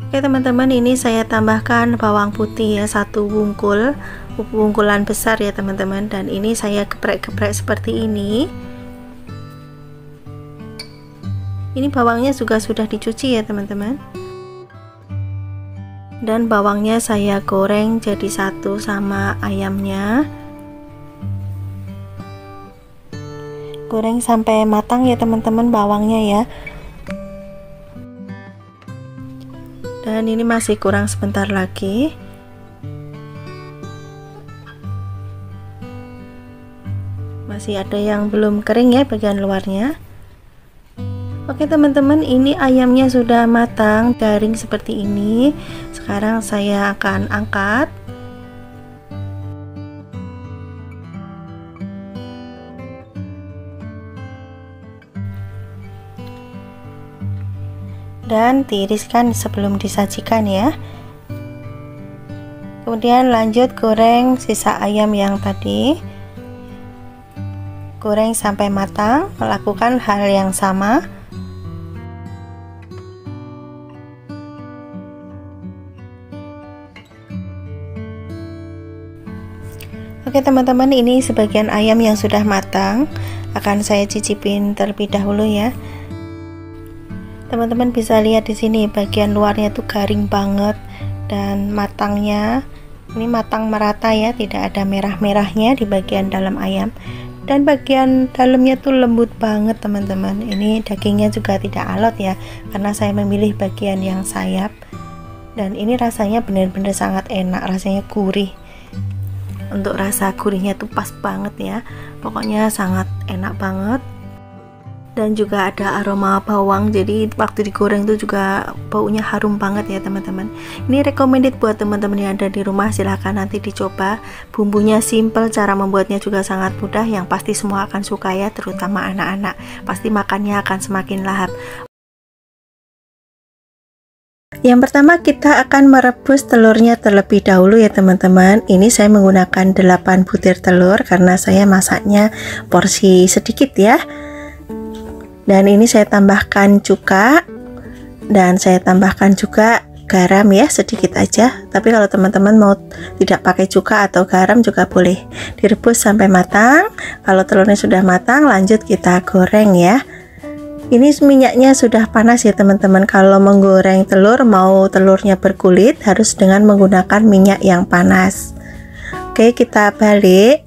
Oke teman-teman, ini saya tambahkan bawang putih ya, 1 bungkulan besar ya teman-teman, dan ini saya geprek-geprek seperti ini. Ini bawangnya juga sudah dicuci ya teman-teman, dan bawangnya saya goreng jadi satu sama ayamnya. Goreng sampai matang ya teman-teman bawangnya ya. Dan ini masih kurang sebentar lagi. Masih ada yang belum kering ya bagian luarnya. Oke teman-teman, ini ayamnya sudah matang, garing seperti ini. Sekarang saya akan angkat. Dan tiriskan sebelum disajikan ya. Kemudian lanjut goreng sisa ayam yang tadi. Goreng sampai matang, melakukan hal yang sama. Oke teman-teman, ini sebagian ayam yang sudah matang, akan saya cicipin terlebih dahulu ya. Teman-teman bisa lihat di sini bagian luarnya tuh garing banget, dan matangnya ini matang merata ya, tidak ada merah-merahnya di bagian dalam ayam, dan bagian dalamnya tuh lembut banget teman-teman. Ini dagingnya juga tidak alot ya, karena saya memilih bagian yang sayap, dan ini rasanya benar-benar sangat enak, rasanya gurih. Untuk rasa gurihnya tuh pas banget ya, pokoknya sangat enak banget. Dan juga ada aroma bawang, jadi waktu digoreng itu juga baunya harum banget ya teman-teman. Ini recommended buat teman-teman yang ada di rumah, silahkan nanti dicoba. Bumbunya simple, cara membuatnya juga sangat mudah, yang pasti semua akan suka ya, terutama anak-anak, pasti makannya akan semakin lahap. Yang pertama kita akan merebus telurnya terlebih dahulu ya teman-teman. Ini saya menggunakan 8 butir telur karena saya masaknya porsi sedikit ya. Dan ini saya tambahkan cuka, dan saya tambahkan juga garam ya, sedikit aja. Tapi kalau teman-teman mau tidak pakai cuka atau garam juga boleh. Direbus sampai matang. Kalau telurnya sudah matang, lanjut kita goreng ya. Ini minyaknya sudah panas ya teman-teman. Kalau menggoreng telur, mau telurnya berkulit, harus dengan menggunakan minyak yang panas. Oke, kita balik.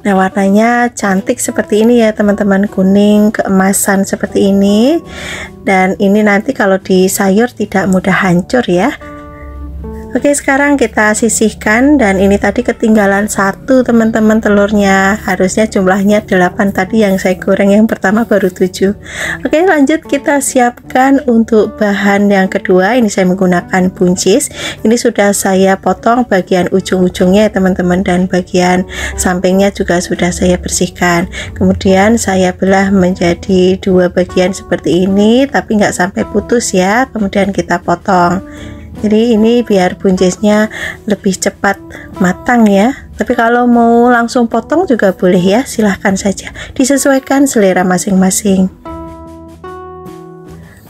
Nah, warnanya cantik seperti ini ya teman-teman, kuning keemasan seperti ini. Dan ini nanti kalau di sayur tidak mudah hancur ya. Oke, sekarang kita sisihkan, dan ini tadi ketinggalan 1 teman-teman telurnya, harusnya jumlahnya 8 tadi yang saya goreng, yang pertama baru 7. Oke, lanjut kita siapkan untuk bahan yang kedua. Ini saya menggunakan buncis. Ini sudah saya potong bagian ujung-ujungnya ya teman-teman, dan bagian sampingnya juga sudah saya bersihkan. Kemudian saya belah menjadi 2 bagian seperti ini, tapi nggak sampai putus ya. Kemudian kita potong. Jadi ini biar buncisnya lebih cepat matang ya. Tapi kalau mau langsung potong juga boleh ya, silahkan saja, disesuaikan selera masing-masing.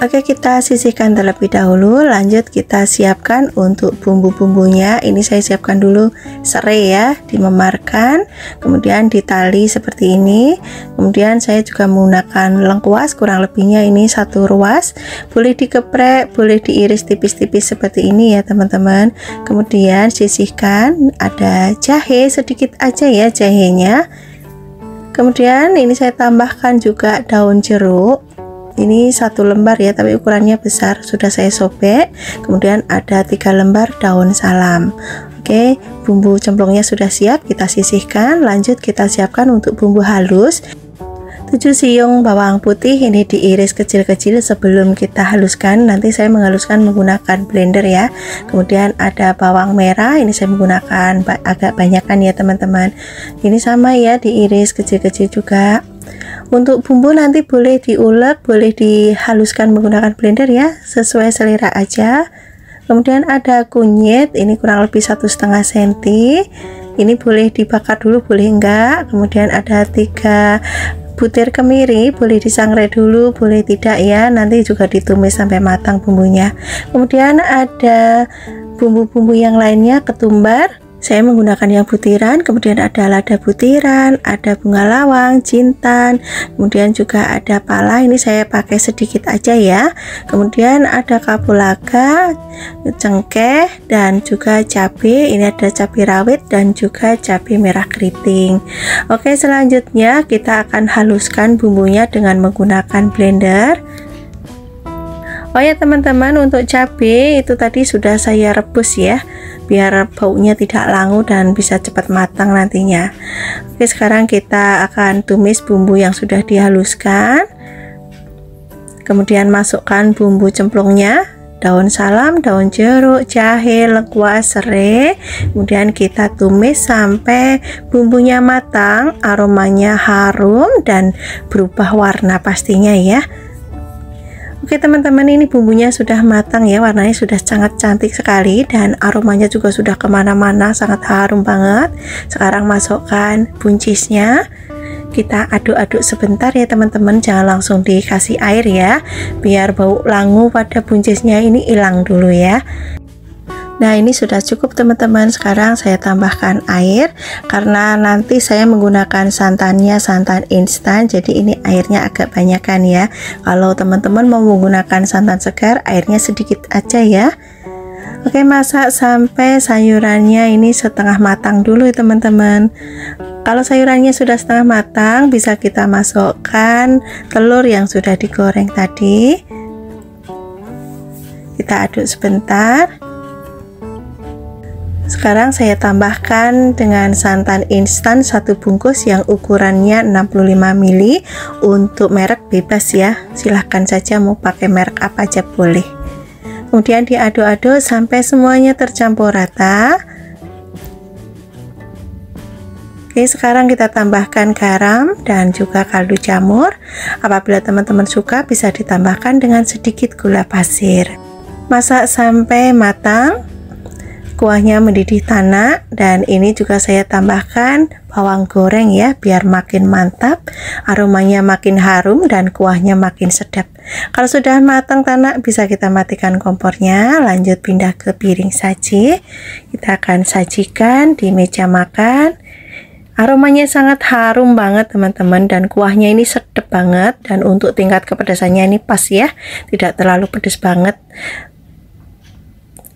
Oke, kita sisihkan terlebih dahulu. Lanjut kita siapkan untuk bumbu-bumbunya. Ini saya siapkan dulu serai ya, dimemarkan, kemudian ditali seperti ini. Kemudian saya juga menggunakan lengkuas, kurang lebihnya ini 1 ruas. Boleh dikeprek, boleh diiris tipis-tipis seperti ini ya teman-teman. Kemudian sisihkan, ada jahe sedikit aja ya jahenya. Kemudian ini saya tambahkan juga daun jeruk. Ini 1 lembar ya, tapi ukurannya besar, sudah saya sobek. Kemudian ada 3 lembar daun salam. Oke, bumbu cemplungnya sudah siap, kita sisihkan. Lanjut kita siapkan untuk bumbu halus. 7 siung bawang putih, ini diiris kecil-kecil sebelum kita haluskan. Nanti saya menghaluskan menggunakan blender ya. Kemudian ada bawang merah, ini saya menggunakan agak banyakan ya teman-teman. Ini sama ya, diiris kecil-kecil juga. Untuk bumbu nanti boleh diulek, boleh dihaluskan menggunakan blender ya, sesuai selera aja. Kemudian ada kunyit, ini kurang lebih 1,5 cm. Ini boleh dibakar dulu, boleh enggak. Kemudian ada 3 butir kemiri, boleh disangrai dulu, boleh tidak ya, nanti juga ditumis sampai matang bumbunya. Kemudian ada bumbu-bumbu yang lainnya, ketumbar, saya menggunakan yang butiran. Kemudian ada lada butiran, ada bunga lawang, jintan, kemudian juga ada pala, ini saya pakai sedikit aja ya. Kemudian ada kapulaga, cengkeh, dan juga cabai. Ini ada cabai rawit dan juga cabai merah keriting. Oke, selanjutnya kita akan haluskan bumbunya dengan menggunakan blender. Oh ya teman-teman, untuk cabai itu tadi sudah saya rebus ya, biar baunya tidak langu dan bisa cepat matang nantinya. Oke, sekarang kita akan tumis bumbu yang sudah dihaluskan. Kemudian masukkan bumbu cemplungnya, daun salam, daun jeruk, jahe, lengkuas, serai. Kemudian kita tumis sampai bumbunya matang, aromanya harum dan berubah warna pastinya ya. Oke teman-teman, ini bumbunya sudah matang ya, warnanya sudah sangat cantik sekali dan aromanya juga sudah kemana-mana, sangat harum banget. Sekarang masukkan buncisnya, kita aduk-aduk sebentar ya teman-teman, jangan langsung dikasih air ya, biar bau langu pada buncisnya ini hilang dulu ya. Nah, ini sudah cukup teman-teman. Sekarang saya tambahkan air karena nanti saya menggunakan santannya santan instan, jadi ini airnya agak banyakan ya. Kalau teman-teman mau menggunakan santan segar, airnya sedikit aja ya. Oke, masak sampai sayurannya ini setengah matang dulu ya teman-teman. Kalau sayurannya sudah setengah matang, bisa kita masukkan telur yang sudah digoreng tadi. Kita aduk sebentar. Sekarang saya tambahkan dengan santan instan 1 bungkus yang ukurannya 65 ml. Untuk merek bebas ya, silahkan saja mau pakai merek apa aja boleh. Kemudian diaduk-aduk sampai semuanya tercampur rata. Oke, sekarang kita tambahkan garam dan juga kaldu jamur. Apabila teman-teman suka, bisa ditambahkan dengan sedikit gula pasir. Masak sampai matang, kuahnya mendidih tanak, dan ini juga saya tambahkan bawang goreng ya, biar makin mantap, aromanya makin harum dan kuahnya makin sedap. Kalau sudah matang tanak, bisa kita matikan kompornya. Lanjut pindah ke piring saji. Kita akan sajikan di meja makan. Aromanya sangat harum banget teman-teman, dan kuahnya ini sedap banget, dan untuk tingkat kepedasannya ini pas ya, tidak terlalu pedas banget.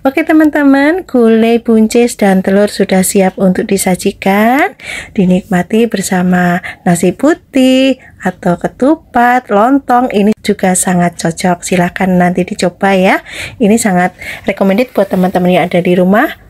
Oke teman-teman, gulai, buncis, dan telur sudah siap untuk disajikan. Dinikmati bersama nasi putih atau ketupat, lontong, ini juga sangat cocok. Silahkan nanti dicoba ya. Ini sangat recommended buat teman-teman yang ada di rumah.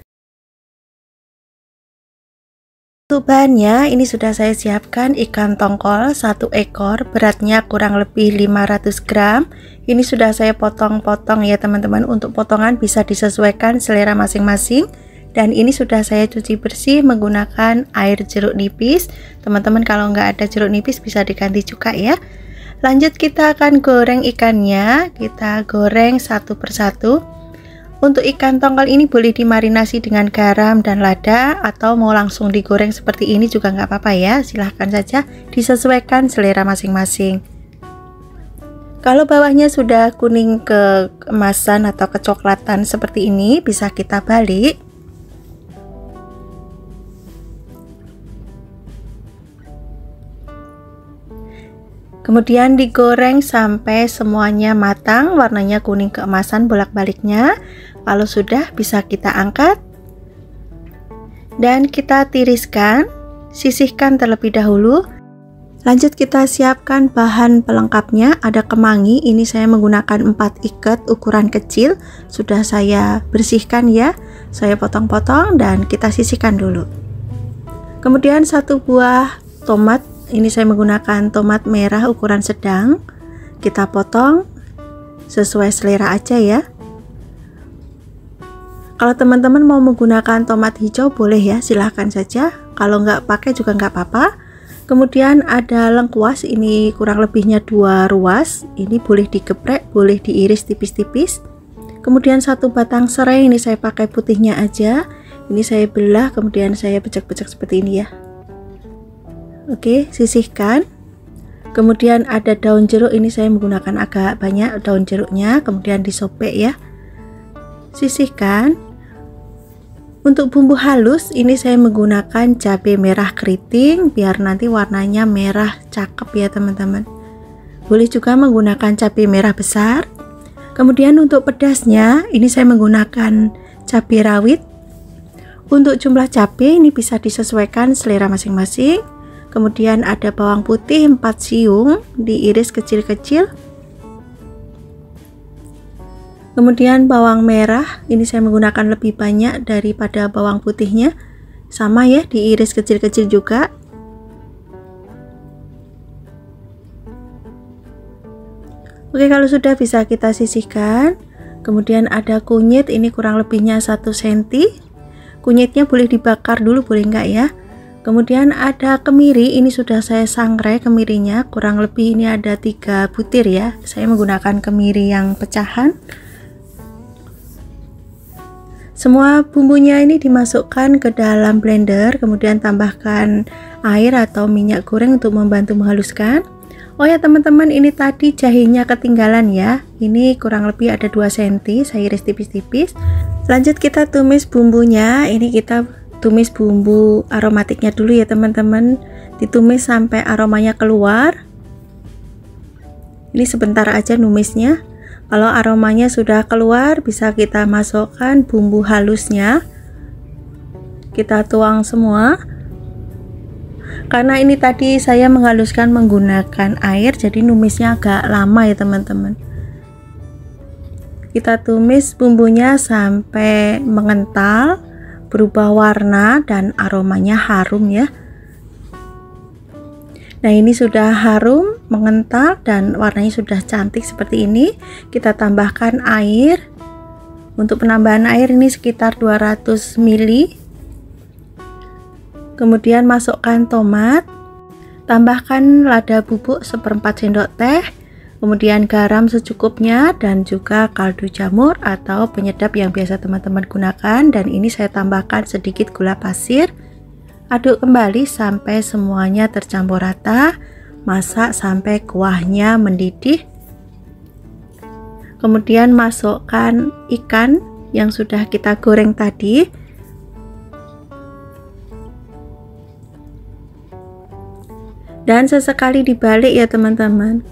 Untuk bahannya, ini sudah saya siapkan ikan tongkol 1 ekor, beratnya kurang lebih 500 gram. Ini sudah saya potong-potong ya teman-teman. Untuk potongan bisa disesuaikan selera masing-masing. Dan ini sudah saya cuci bersih menggunakan air jeruk nipis. Teman-teman kalau nggak ada jeruk nipis bisa diganti juga ya. Lanjut kita akan goreng ikannya. Kita goreng satu persatu. Untuk ikan tongkol ini boleh dimarinasi dengan garam dan lada, atau mau langsung digoreng seperti ini juga nggak apa-apa ya, silahkan saja, disesuaikan selera masing-masing. Kalau bawahnya sudah kuning keemasan atau kecoklatan seperti ini, bisa kita balik. Kemudian digoreng sampai semuanya matang, warnanya kuning keemasan bolak-baliknya. Kalau sudah, bisa kita angkat dan kita tiriskan, sisihkan terlebih dahulu. Lanjut kita siapkan bahan pelengkapnya. Ada kemangi, ini saya menggunakan 4 ikat ukuran kecil. Sudah saya bersihkan ya, saya potong-potong dan kita sisihkan dulu. Kemudian 1 buah tomat, ini saya menggunakan tomat merah ukuran sedang. Kita potong sesuai selera aja ya. Kalau teman-teman mau menggunakan tomat hijau boleh ya, silahkan saja. Kalau nggak pakai juga nggak apa-apa. Kemudian ada lengkuas, ini kurang lebihnya 2 ruas. Ini boleh digeprek, boleh diiris tipis-tipis. Kemudian 1 batang serai, ini saya pakai putihnya aja. Ini saya belah, kemudian saya becek-becek seperti ini ya. Oke, sisihkan. Kemudian ada daun jeruk, ini saya menggunakan agak banyak daun jeruknya, kemudian disobek ya. Sisihkan. Untuk bumbu halus, ini saya menggunakan cabai merah keriting biar nanti warnanya merah cakep ya teman-teman. Boleh juga menggunakan cabai merah besar. Kemudian untuk pedasnya, ini saya menggunakan cabai rawit. Untuk jumlah cabai ini bisa disesuaikan selera masing-masing. Kemudian ada bawang putih 4 siung diiris kecil-kecil. Kemudian bawang merah, ini saya menggunakan lebih banyak daripada bawang putihnya. Sama ya, diiris kecil-kecil juga. Oke, kalau sudah bisa kita sisihkan. Kemudian ada kunyit, ini kurang lebihnya 1 cm. Kunyitnya boleh dibakar dulu, boleh enggak ya. Kemudian ada kemiri, ini sudah saya sangrai kemirinya, kurang lebih ini ada 3 butir ya. Saya menggunakan kemiri yang pecahan. Semua bumbunya ini dimasukkan ke dalam blender, kemudian tambahkan air atau minyak goreng untuk membantu menghaluskan. Oh ya teman-teman, ini tadi jahenya ketinggalan ya. Ini kurang lebih ada 2 cm, saya iris tipis-tipis. Lanjut kita tumis bumbunya. Ini kita tumis bumbu aromatiknya dulu ya teman-teman. Ditumis sampai aromanya keluar. Ini sebentar aja numisnya. Kalau aromanya sudah keluar, bisa kita masukkan bumbu halusnya. Kita tuang semua. Karena ini tadi saya menghaluskan menggunakan air, jadi numisnya agak lama ya teman-teman. Kita tumis bumbunya sampai mengental, berubah warna dan aromanya harum ya. Nah, ini sudah harum, mengental dan warnanya sudah cantik seperti ini. Kita tambahkan air. Untuk penambahan air ini sekitar 200 ml. Kemudian masukkan tomat. Tambahkan lada bubuk 1/4 sendok teh. Kemudian garam secukupnya dan juga kaldu jamur atau penyedap yang biasa teman-teman gunakan. Dan ini saya tambahkan sedikit gula pasir. Aduk kembali sampai semuanya tercampur rata. Masak sampai kuahnya mendidih. Kemudian masukkan ikan yang sudah kita goreng tadi. Dan sesekali dibalik ya teman-teman.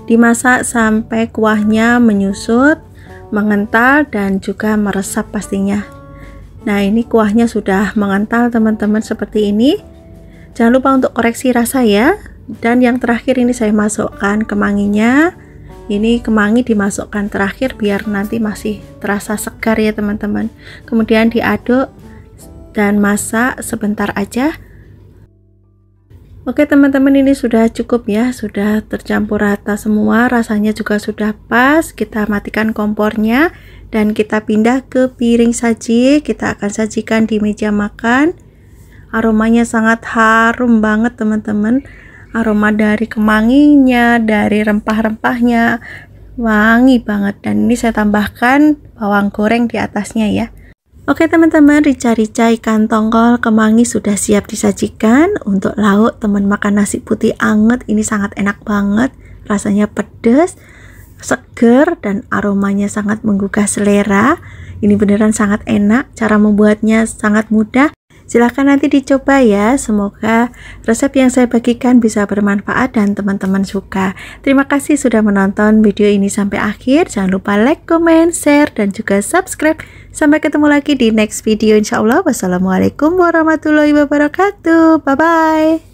Dimasak sampai kuahnya menyusut, mengental dan juga meresap pastinya. Nah, ini kuahnya sudah mengental teman-teman seperti ini. Jangan lupa untuk koreksi rasa ya. Dan yang terakhir ini saya masukkan kemanginya. Ini kemangi dimasukkan terakhir biar nanti masih terasa segar ya teman-teman. Kemudian diaduk dan masak sebentar aja. Oke teman-teman, ini sudah cukup ya, sudah tercampur rata semua, rasanya juga sudah pas. Kita matikan kompornya dan kita pindah ke piring saji. Kita akan sajikan di meja makan. Aromanya sangat harum banget teman-teman. Aroma dari kemanginya, dari rempah-rempahnya wangi banget. Dan ini saya tambahkan bawang goreng di atasnya ya. Oke teman-teman, rica-rica ikan tongkol kemangi sudah siap disajikan. Untuk lauk teman makan nasi putih anget, ini sangat enak banget, rasanya pedas seger dan aromanya sangat menggugah selera. Ini beneran sangat enak, cara membuatnya sangat mudah. Silahkan nanti dicoba ya. Semoga resep yang saya bagikan bisa bermanfaat dan teman-teman suka. Terima kasih sudah menonton video ini sampai akhir. Jangan lupa like, comment, share, dan juga subscribe. Sampai ketemu lagi di next video insya Allah. Wassalamualaikum warahmatullahi wabarakatuh. Bye-bye.